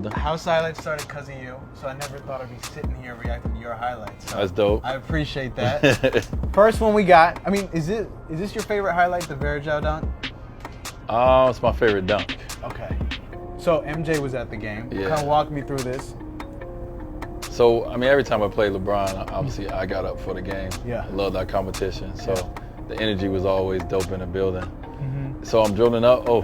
House highlights started because of you, so I never thought I'd be sitting here reacting to your highlights. So that's dope. I appreciate that. First one we got. I mean, is this your favorite highlight, the Varejao dunk? It's my favorite dunk. Okay. So MJ was at the game. Yeah. Kind of walk me through this. So, I mean, every time I played LeBron, obviously I got up for the game. Yeah. I love that competition. So the energy was always dope in the building. Mm-hmm. So I'm dribbling up. Oh,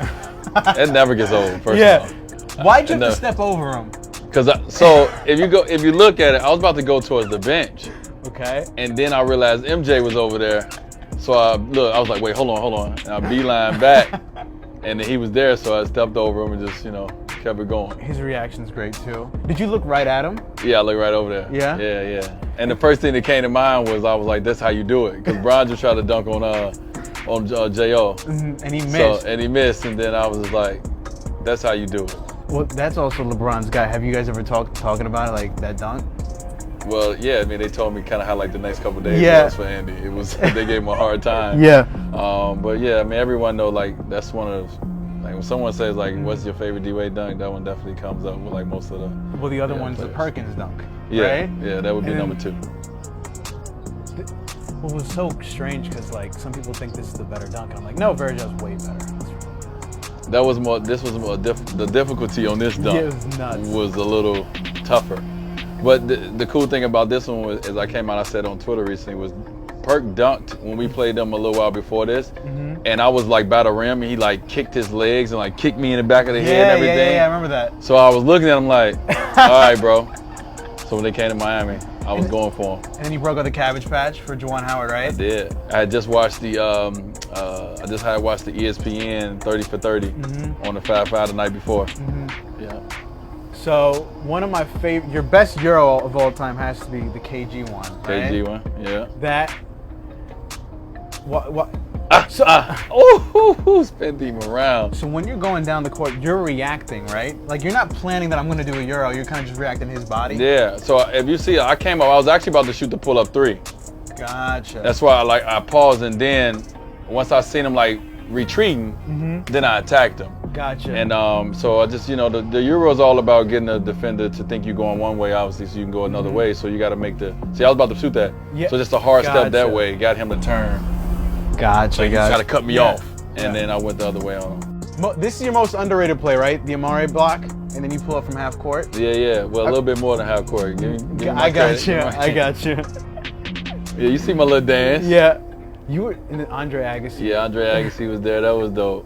it never gets old, first of all. Why'd you have to step over him? Because if you look at it, I was about to go towards the bench. Okay. And then I realized MJ was over there. So I was like, wait, hold on. And I beeline back. And he was there, so I stepped over him and just, kept it going. His reaction's great too. Did you look right at him? Yeah, I looked right over there. Yeah? Yeah. And the first thing that came to mind was, I was like, that's how you do it. Because Brian just tried to dunk on J.O. Mm-hmm. And he missed. And then I was just like, that's how you do it. Well, that's also LeBron's guy. Have you guys ever talking about it, like that dunk? Well, yeah, I mean, they told me kind of how like the next couple of days was for Andy. It was, they gave him a hard time. Yeah. But yeah, I mean, everyone know like that's one of those, like when someone says like, what's your favorite D-Wade dunk? That one definitely comes up with like most of the. Well, the other one's players. The Perkins dunk. Yeah, right? yeah, that would be number 2. Well, it was so strange because like some people think this is the better dunk. I'm like, no, Varejao's way better. That was more. This was more. The difficulty on this dunk was a little tougher. But the cool thing about this one was, as I came out, I said on Twitter recently, was Perk dunked when we played them a little while before this, and I was like by the rim, and he like kicked his legs and like kicked me in the back of the head and everything. Yeah, I remember that. So I was looking at him like, all right, bro. So when they came to Miami, I was going for him. And then you broke out the cabbage patch for Dwyane Howard, right? I did. I had just watched the the ESPN 30 for 30 on the 5-5 the night before. Yeah. So one of my favorite, your best Euro of all time has to be the KG one, right? KG one, yeah. That. What? Spin him around. So when you're going down the court, you're reacting, right? Like you're not planning that I'm going to do a Euro. You're kind of just reacting to his body. Yeah. So if you see, I came up. I was actually about to shoot the pull-up 3. Gotcha. That's why I paused, and then once I seen him like retreating, then I attacked him. Gotcha. And so I just, the Euro is all about getting a defender to think you're going one way, obviously, so you can go another way. So you got to make I was about to shoot that. Yeah. So just a hard step that way got him to turn. Gotcha. So he got to cut me off, and then I went the other way on him. This is your most underrated play, right? The Amare block, and then you pull up from half court. Yeah. Well, a little bit more than half court. Give me I got you. Yeah, you see my little dance. Yeah. You were in the Andre Agassi. Yeah, Andre Agassi was there. That was dope.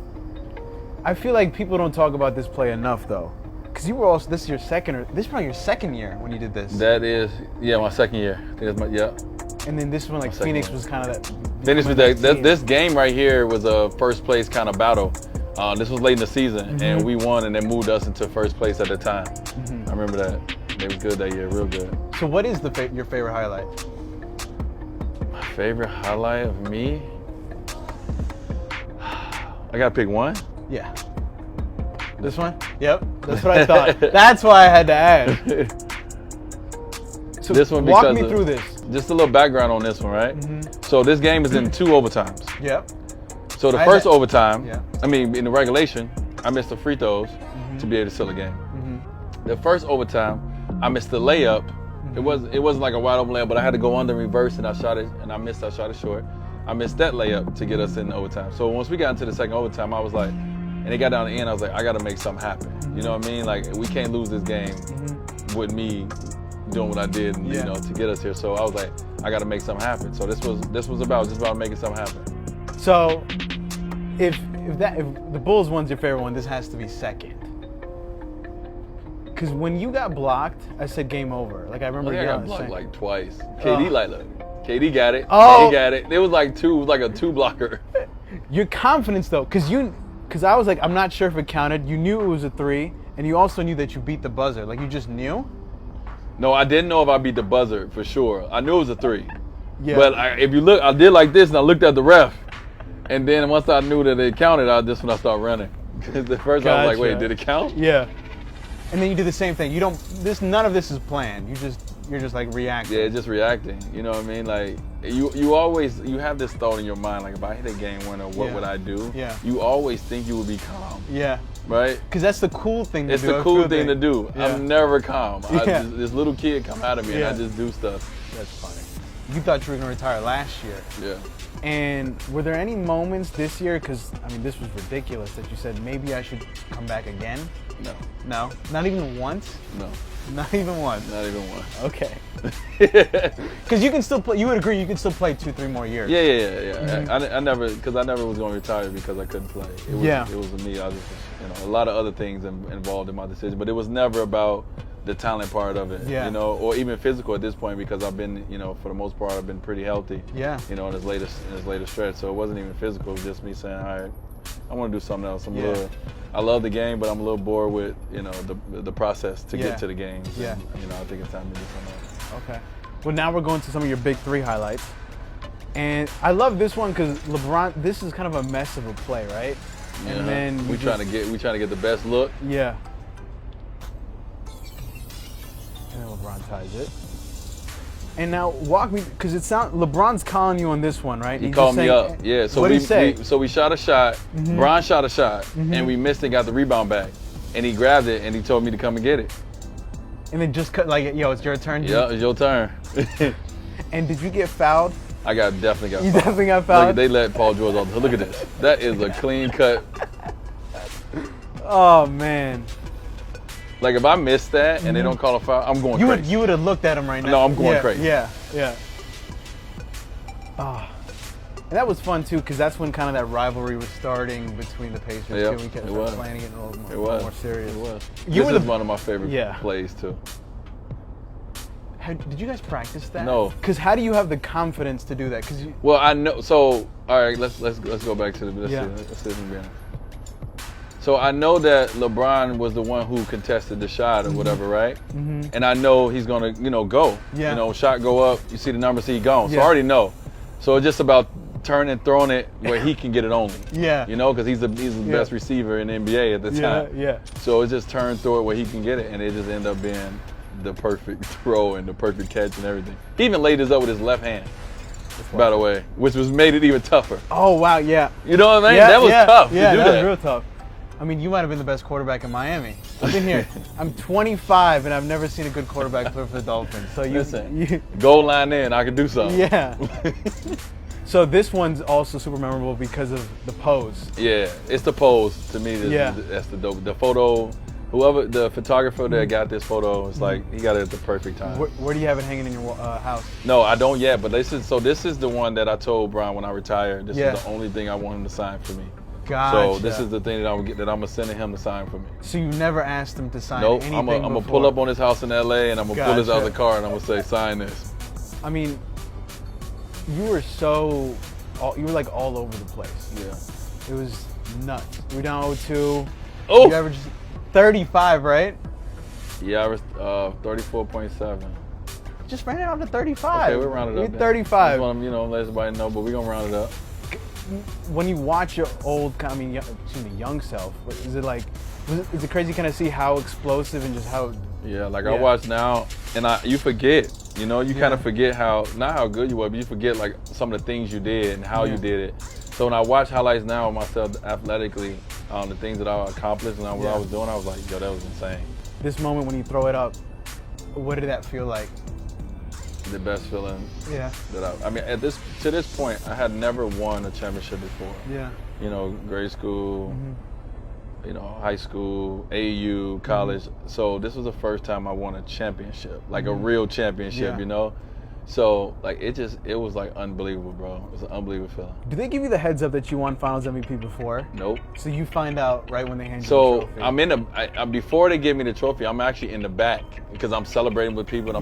I feel like people don't talk about this play enough, though. Because you were also, this is probably your second year when you did this. That is, my second year. I think that's And then this one, like Phoenix was kind of that. Phoenix was this game right here was a first place kind of battle. This was late in the season, and we won, and they moved us into first place at the time. I remember that. They was good that year, real good. So what is your favorite highlight? My favorite highlight of me? I gotta pick one. Yeah. This one? Yep. That's what I thought. That's why I had to ask. So this one, walk me through this. Just a little background on this one, right? So this game is in 2 overtimes. Yep. So the first overtime, in the regulation, I missed the free throws to be able to seal the game. The first overtime, I missed the layup. It wasn't like a wide open layup, but I had to go under reverse, and I shot it, and I missed. I shot it short. I missed that layup to get us in overtime. So once we got into the second overtime, I was like, and it got down to the end, I was like, I got to make something happen. You know what I mean? Like, we can't lose this game with me doing what I did, to get us here. So I was like, I got to make something happen. So this was about making something happen. So if the Bulls one's your favorite one, this has to be second. Because when you got blocked, I said game over. Like I remember I got blocked like twice. KD KD got it. Oh. KD got it. It was like a 2 blocker. Your confidence though, because I was like, I'm not sure if it counted. You knew it was a 3, and you also knew that you beat the buzzer. Like you just knew. No, I didn't know if I beat the buzzer for sure. I knew it was a 3. Yeah. But if you look, I did like this, and I looked at the ref, and then once I knew that it counted, that's when I started running. Because at first I was like, wait, did it count? Yeah. And then you do the same thing. None of this is planned. You just you're just like reacting. Yeah, just reacting. You know what I mean? Like you always have this thought in your mind, like if I hit a game winner, what would I do? Yeah. You always think you would be calm. Yeah. Right? Because that's the cool thing to it's do. It's the cool thing to do. Yeah. I'm never calm. Yeah. This little kid come out of me and I just do stuff. That's funny. You thought you were going to retire last year. Yeah. And were there any moments this year, because, I mean, this was ridiculous, that you said, maybe I should come back again? No. No? Not even once? No. Not even once? Not even once. Okay. Because you can still play, you would agree you can still play 2-3 more years. Yeah. Mm-hmm. I never was going to retire because I couldn't play. It was me. I was just, a lot of other things involved in my decision, but it was never about the talent part of it, or even physical at this point, because I've been, for the most part, I've been pretty healthy, in his latest stretch. So it wasn't even physical. It was just me saying, all right, I want to do something else. I love the game, but I'm a little bored with, the process to get to the games. Yeah. And, I think it's time to do something else. Okay. Well, now we're going to some of your big three highlights. And I love this one because LeBron, this is kind of a mess of a play, right? Yeah. And then we trying to get the best look. Yeah. And then LeBron ties it. And now walk me, because LeBron's calling you on this one, right? He called me up. Yeah. So what did he say? So we shot a shot. Mm-hmm. Bron shot a shot, mm-hmm. and we missed and got the rebound back. And he grabbed it and he told me to come and get it. And then just cut like, yo, it's your turn. Yeah, it's your turn. And did you get fouled? I definitely got fouled. You definitely got fouled? Look, they let Paul George off. Look at this. That is a clean cut. Oh man. Like if I miss that and they don't call a foul, I'm going crazy. You would have looked at him right now. No, I'm going crazy. Yeah. Oh. And that was fun too, because that's when kind of that rivalry was starting between the Pacers too. We kept playing it a little more serious. It was. This is one of my favorite plays too. Did you guys practice that? No. Because how do you have the confidence to do that? Well, I know. So all right, let's go back to the. Let's see again. So I know that LeBron was the one who contested the shot or whatever, right? Mm-hmm. And I know he's gonna, go. Yeah. Shot go up. You see the number, see he gone. So I already know. So it's just about turning, throwing it where he can get it only. Yeah. Because he's the best receiver in the NBA at the time. Yeah. So it's just turn, throw it where he can get it, and it just ended up being the perfect throw and the perfect catch and everything. He even laid this up with his left hand, by the way, which made it even tougher. Oh wow, yeah. You know what I mean? Yeah, that was tough. Yeah, to do that was real tough. I mean, you might have been the best quarterback in Miami. I've been here. I'm 25, and I've never seen a good quarterback play for the Dolphins. So you goal line in, I could do something. Yeah. So this one's also super memorable because of the pose. Yeah, it's the pose to me. That's the dope. The photo, whoever the photographer that got this photo, it's like he got it at the perfect time. Where do you have it hanging in your house? No, I don't yet. But this is the one that I told Brian when I retired. This is the only thing I want him to sign for me. Gotcha. So this is the thing that I'm gonna send him to sign for me. So you never asked him to sign anything I'm gonna pull up on his house in LA and I'm gonna pull his out of the car and I'm gonna say, sign this. I mean, you were like all over the place. Yeah. It was nuts. We were down 0-2. Oh. You averaged 35, right? Yeah, I was 34.7. Just ran it out to 35. Okay, we'll round it up. 35. Just want to, let everybody know, but we're gonna round it up. When you watch your young self, is it crazy kind of see how explosive and just how? Yeah, I watch now, and you forget, you kind of forget not how good you were, but you forget like some of the things you did and how you did it. So when I watch highlights now of myself athletically, the things that I accomplished and what I was doing, I was like, yo, that was insane. This moment when you throw it up, what did that feel like? The best feeling. Yeah. To this point, I had never won a championship before. Yeah. Grade school, high school, AAU, college. Mm-hmm. So this was the first time I won a championship, like a real championship, So it was like unbelievable, bro. It was an unbelievable feeling. Did they give you the heads up that you won Finals MVP before? Nope. So you find out right when they hand you the trophy. So before they give me the trophy, I'm actually in the back because I'm celebrating with people.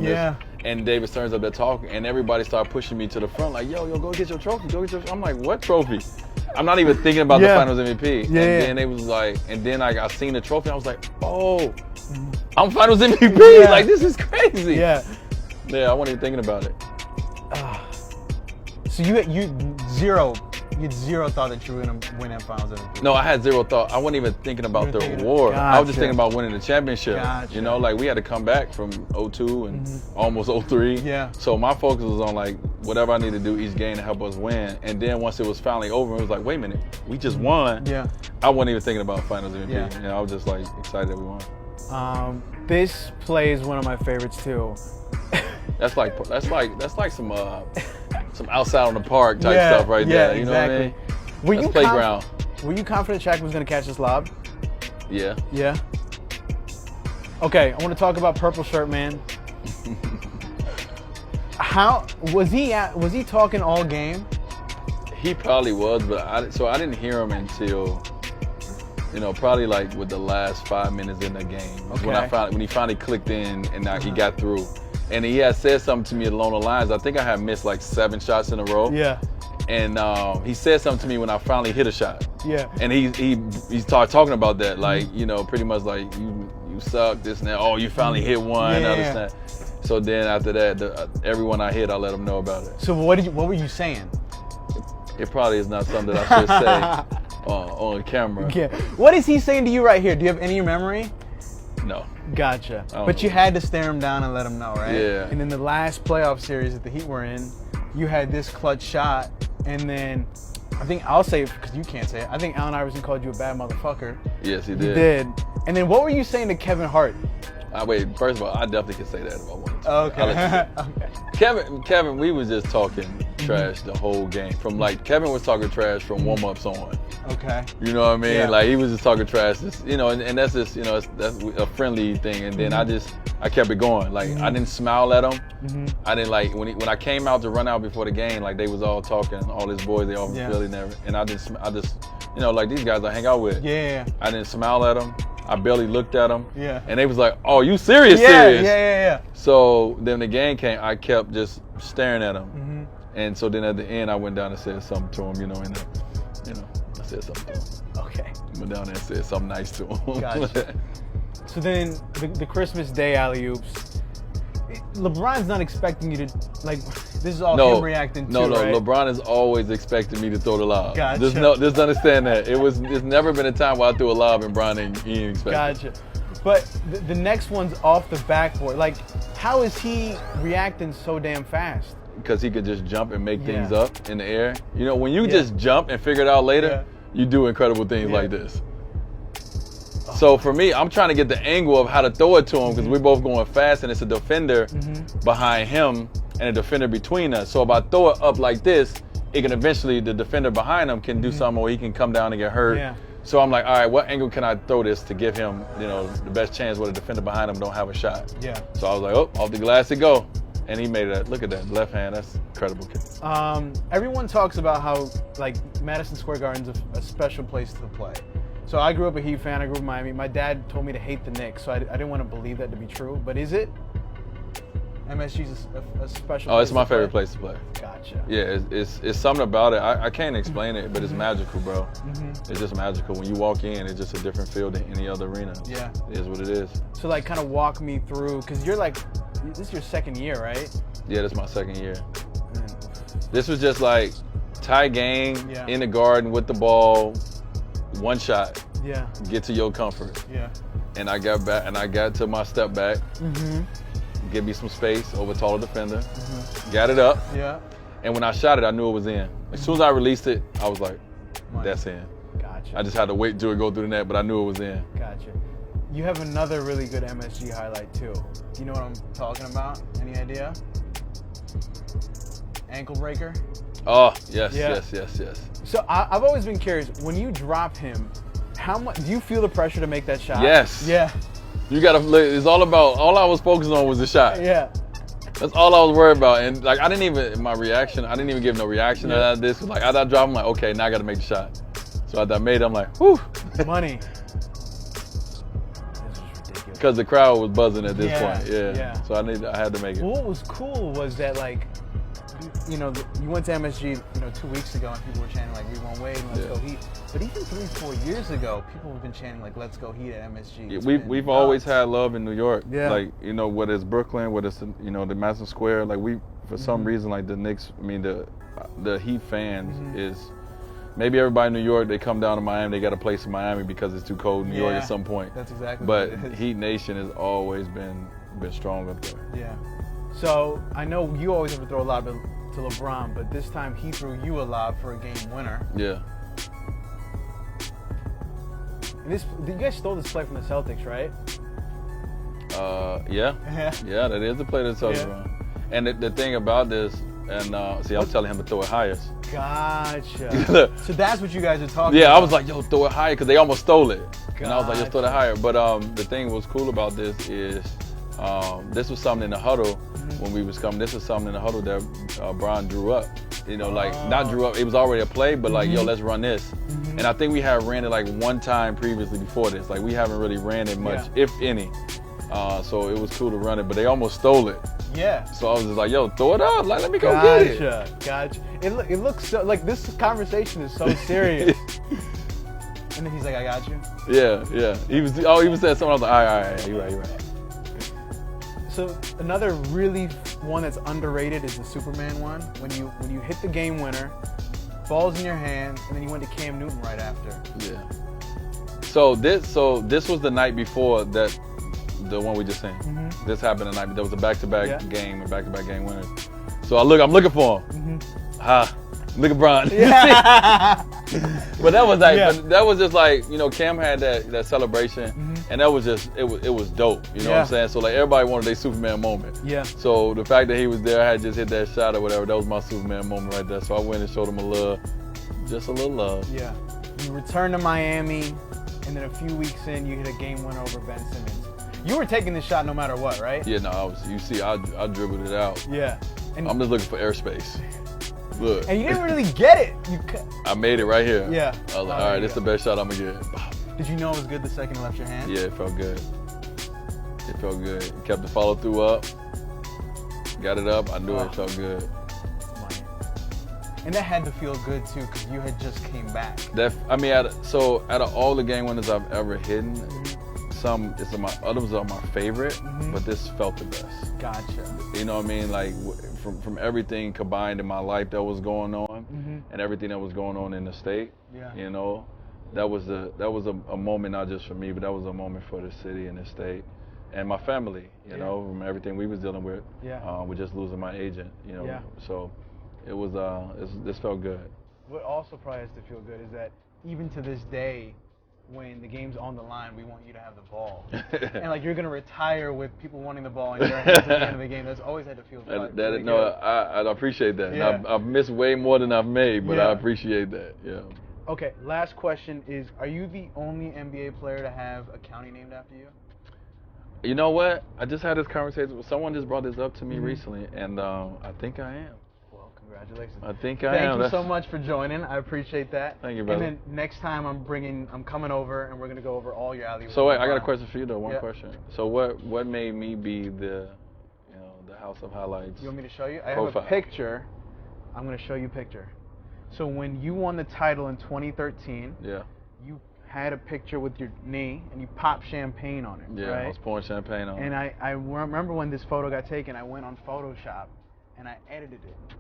And David Stern's up there talking, and everybody started pushing me to the front, like, yo, go get your trophy, I'm like, what trophy? I'm not even thinking about the Finals MVP. Then they was like, I seen the trophy, and I was like, oh, I'm Finals MVP. Like, this is crazy. Yeah, I wasn't even thinking about it. So you zero You had zero thought that you were going to win that Finals MVP. No, I had zero thought. I wasn't even thinking about the award. Gotcha. I was just thinking about winning the championship. Gotcha. You know, like we had to come back from 0-2 and almost 0-3. Yeah. So my focus was on like whatever I need to do each game to help us win. And then once it was finally over, it was like, wait a minute, we just won. Yeah. I wasn't even thinking about Finals MVP. Yeah. You know, I was just like excited that we won. This play is one of my favorites too. That's like some outside on the park type stuff right there. You know what I mean? That's playground. Were you confident Shaq was going to catch this lob? Yeah. Yeah. Okay, I want to talk about Purple Shirt Man. How was he? Was he talking all game? He probably was, but I didn't hear him until, you know, probably like with the last 5 minutes in the game. Okay. When he finally clicked in and now he got through. And he had said something to me along the lines. I think I had missed like 7 shots in a row. Yeah. And he said something to me when I finally hit a shot. Yeah. And he started talking about that, like, you know, pretty much like you suck, this and that. Oh, you finally hit one. Yeah. So then after that, everyone I hit, I let them know about it. So what were you saying? It probably is not something that I should say on camera. Yeah. What is he saying to you right here? Do you have any memory? No. Gotcha. I don't But know. you had to stare him down and let him know, right? Yeah. And in the last playoff series that the Heat were in, you had this clutch shot, and then I think I'll say it because you can't say it. I think Allen Iverson called you a bad motherfucker. Yes, he You did. did. And then what were you saying to Kevin Hart? Wait, first of all, I definitely can say that if I wanted to. Okay. Okay. Kevin, we was just talking trash the whole game. From like Kevin was talking trash from warm-ups on. Okay. You know what I mean? Yeah. Like he was just talking trash, just, you know, and that's just, you know, that's a friendly thing. And then I kept it going. Like I didn't smile at him. I didn't like when I came out to run out before the game. Like they was all talking, all his boys, they all from Philly and everything. And I just, you know, like these guys I hang out with. Yeah. I didn't smile at them. I barely looked at them. Yeah. And they was like, "Oh, you serious? Yeah. Serious?" Yeah. So then the game came. I kept just staring at him. And so then at the end, I went down and said something to him. You know, I said something to him. Okay. Went down there and said something nice to him. Gotcha. So then the Christmas Day alley-oops, LeBron's not expecting you to, like, this is all him reacting to, No, right? LeBron is always expecting me to throw the lob. Gotcha. Just understand that. There's never been a time where I threw a lob and Bron ain't expecting. Gotcha. But the next one's off the backboard. Like, how is he reacting so damn fast? Because he could just jump and make things up in the air. You know, when you just jump and figure it out later, you do incredible things like this. So for me, I'm trying to get the angle of how to throw it to him because we're both going fast and it's a defender behind him and a defender between us. So if I throw it up like this, it can eventually, the defender behind him can do something where he can come down and get hurt. Yeah. So I'm like, all right, what angle can I throw this to give him, you know, the best chance where the defender behind him don't have a shot? Yeah. So I was like, oh, off the glass it go. And he made it. Look at that left hand. That's incredible. Everyone talks about how, like, Madison Square Garden's a special place to play. So I grew up a Heat fan. I grew up in Miami. My dad told me to hate the Knicks, so I didn't want to believe that to be true. But is it? MSG's a special. Oh, it's my favorite place to play. Gotcha. Yeah, it's something about it. I can't explain it, but it's magical, bro. It's just magical. When you walk in, it's just a different feel than any other arena. Yeah. It is what it is. So, like, kind of walk me through, because you're like, this is your second year, right? Yeah, this is my second year. This was just like tie game in the garden with the ball, one shot. Yeah. Get to your comfort. Yeah. And I got back, and I got to my step back. Give me some space over taller defender. Got it up. Yeah. And when I shot it, I knew it was in. As soon as I released it, I was like, that's in. Gotcha. I just had to wait until it go through the net, but I knew it was in. Gotcha. You have another really good MSG highlight too. Do you know what I'm talking about? Any idea? Ankle breaker? Oh, yes. So I've always been curious, when you drop him, how much do you feel the pressure to make that shot? Yes. Yeah. You gotta, it's all I was focused on was the shot. Yeah. That's all I was worried about. And like, I didn't even give no reaction to this. Like, I dropped, I'm like, okay, now I gotta make the shot. So after I made it, I'm like, whew. Money. This is ridiculous. Because the crowd was buzzing at this point. Yeah. So I had to make it. Well, what was cool was that, like, you know, you went to MSG, 2 weeks ago, and people were chanting, like, we won Wade and let's go Heat. But even 3-4 years ago, people have been chanting, like, let's go Heat at MSG. Yeah, we've always had love in New York. Yeah. Like, whether it's Brooklyn, whether it's, the Madison Square, like, for some reason, like, the Knicks, the Heat fans is, maybe everybody in New York, they come down to Miami, they got a place in Miami because it's too cold in New York at some point. That's exactly but what it is. Heat Nation has always been strong up there. Yeah. So I know you always have to throw a lob to LeBron, but this time he threw you a lob for a game winner. Yeah. And you guys stole this play from the Celtics, right? Yeah, that is the play that's over. Yeah. And the thing about this, and see, I was telling him to throw it higher. Gotcha. So that's what you guys are talking about. Yeah, I was like, yo, throw it higher, because they almost stole it. Gotcha. And I was like, just throw it higher. But the thing was cool about this is this was something in the huddle when we was coming. This was something in the huddle that Brian drew up. You know, like, not drew up, it was already a play, but like, yo, let's run this. And I think we had ran it like one time previously before this. Like, we haven't really ran it much, if any. So it was cool to run it, but they almost stole it. Yeah. So I was just like, yo, throw it up. Like, let me go get it. Gotcha. It looks so, like, this conversation is so serious. And then he's like, I got you. Yeah. He even said something. I was like, all right. You're right. So another really one that's underrated is the Superman one. When you hit the game winner, ball's in your hand, and then you went to Cam Newton right after. Yeah. So this was the night before that, the one we just seen. This happened the night. There was a back-to-back game and back-to-back game winners. So I'm looking for him. Look at Bron. Yeah. But that was like, but that was just like, you know, Cam had that celebration, and that was just, it was dope. You know what I'm saying? So like, everybody wanted their Superman moment. Yeah. So the fact that he was there, I had just hit that shot or whatever, that was my Superman moment right there. So I went and showed him just a little love. Yeah. You returned to Miami, and then a few weeks in, you hit a game winner over Ben Simmons. You were taking this shot no matter what, right? Yeah, no, I dribbled it out. Yeah. And I'm just looking for airspace. Look. And you didn't really get it. I made it right here. Yeah. I was like, all right, this is the best shot I'm going to get. Did you know it was good the second it left your hand? Yeah, it felt good. It felt good. Kept the follow through up. Got it up. I knew it felt good. And that had to feel good too, because you had just came back. Out of all the game winners I've ever hidden, others are my favorite, but this felt the best. Gotcha. You know what I mean? Like, from everything combined in my life that was going on, and everything that was going on in the state. Yeah. You know, that was a moment not just for me, but that was a moment for the city and the state, and my family. You know, from everything we was dealing with. Yeah. With just losing my agent. You know. Yeah. So, it was this felt good. What also probably has to feel good is that even to this day, when the game's on the line, we want you to have the ball. And like, you're going to retire with people wanting the ball in your hands at the end of the game. That's always had to feel good. I appreciate that. Yeah. I've missed way more than I've made, but I appreciate that. Yeah. Okay, last question is, are you the only NBA player to have a county named after you? You know what? I just had this conversation. Someone just brought this up to me recently, and I think I am. Congratulations. I think I am. Thank you so much for joining. I appreciate that. Thank you, brother. And then next time I'm coming over, and we're going to go over all your alley-oops. So wait, I got a question for you though. One question. So what made me be the House of Highlights? You want me to show you? I have a picture. I'm going to show you a picture. So when you won the title in 2013, you had a picture with your knee, and you popped champagne on it. Yeah, right? I was pouring champagne on it. And I remember when this photo got taken, I went on Photoshop, and I edited it.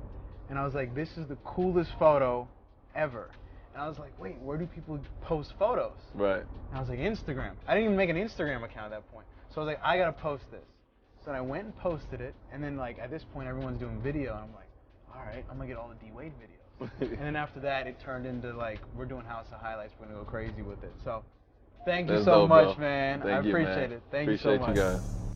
And I was like, this is the coolest photo ever. And I was like, wait, where do people post photos? Right. And I was like, Instagram. I didn't even make an Instagram account at that point. So I was like, I gotta post this. So then I went and posted it. And then like, at this point, everyone's doing video. And I'm like, all right, I'm gonna get all the D-Wade videos. And then after that, it turned into like, we're doing House of Highlights. We're gonna go crazy with it. So thank you so much, man. I appreciate it. Thank you so much. Appreciate you guys.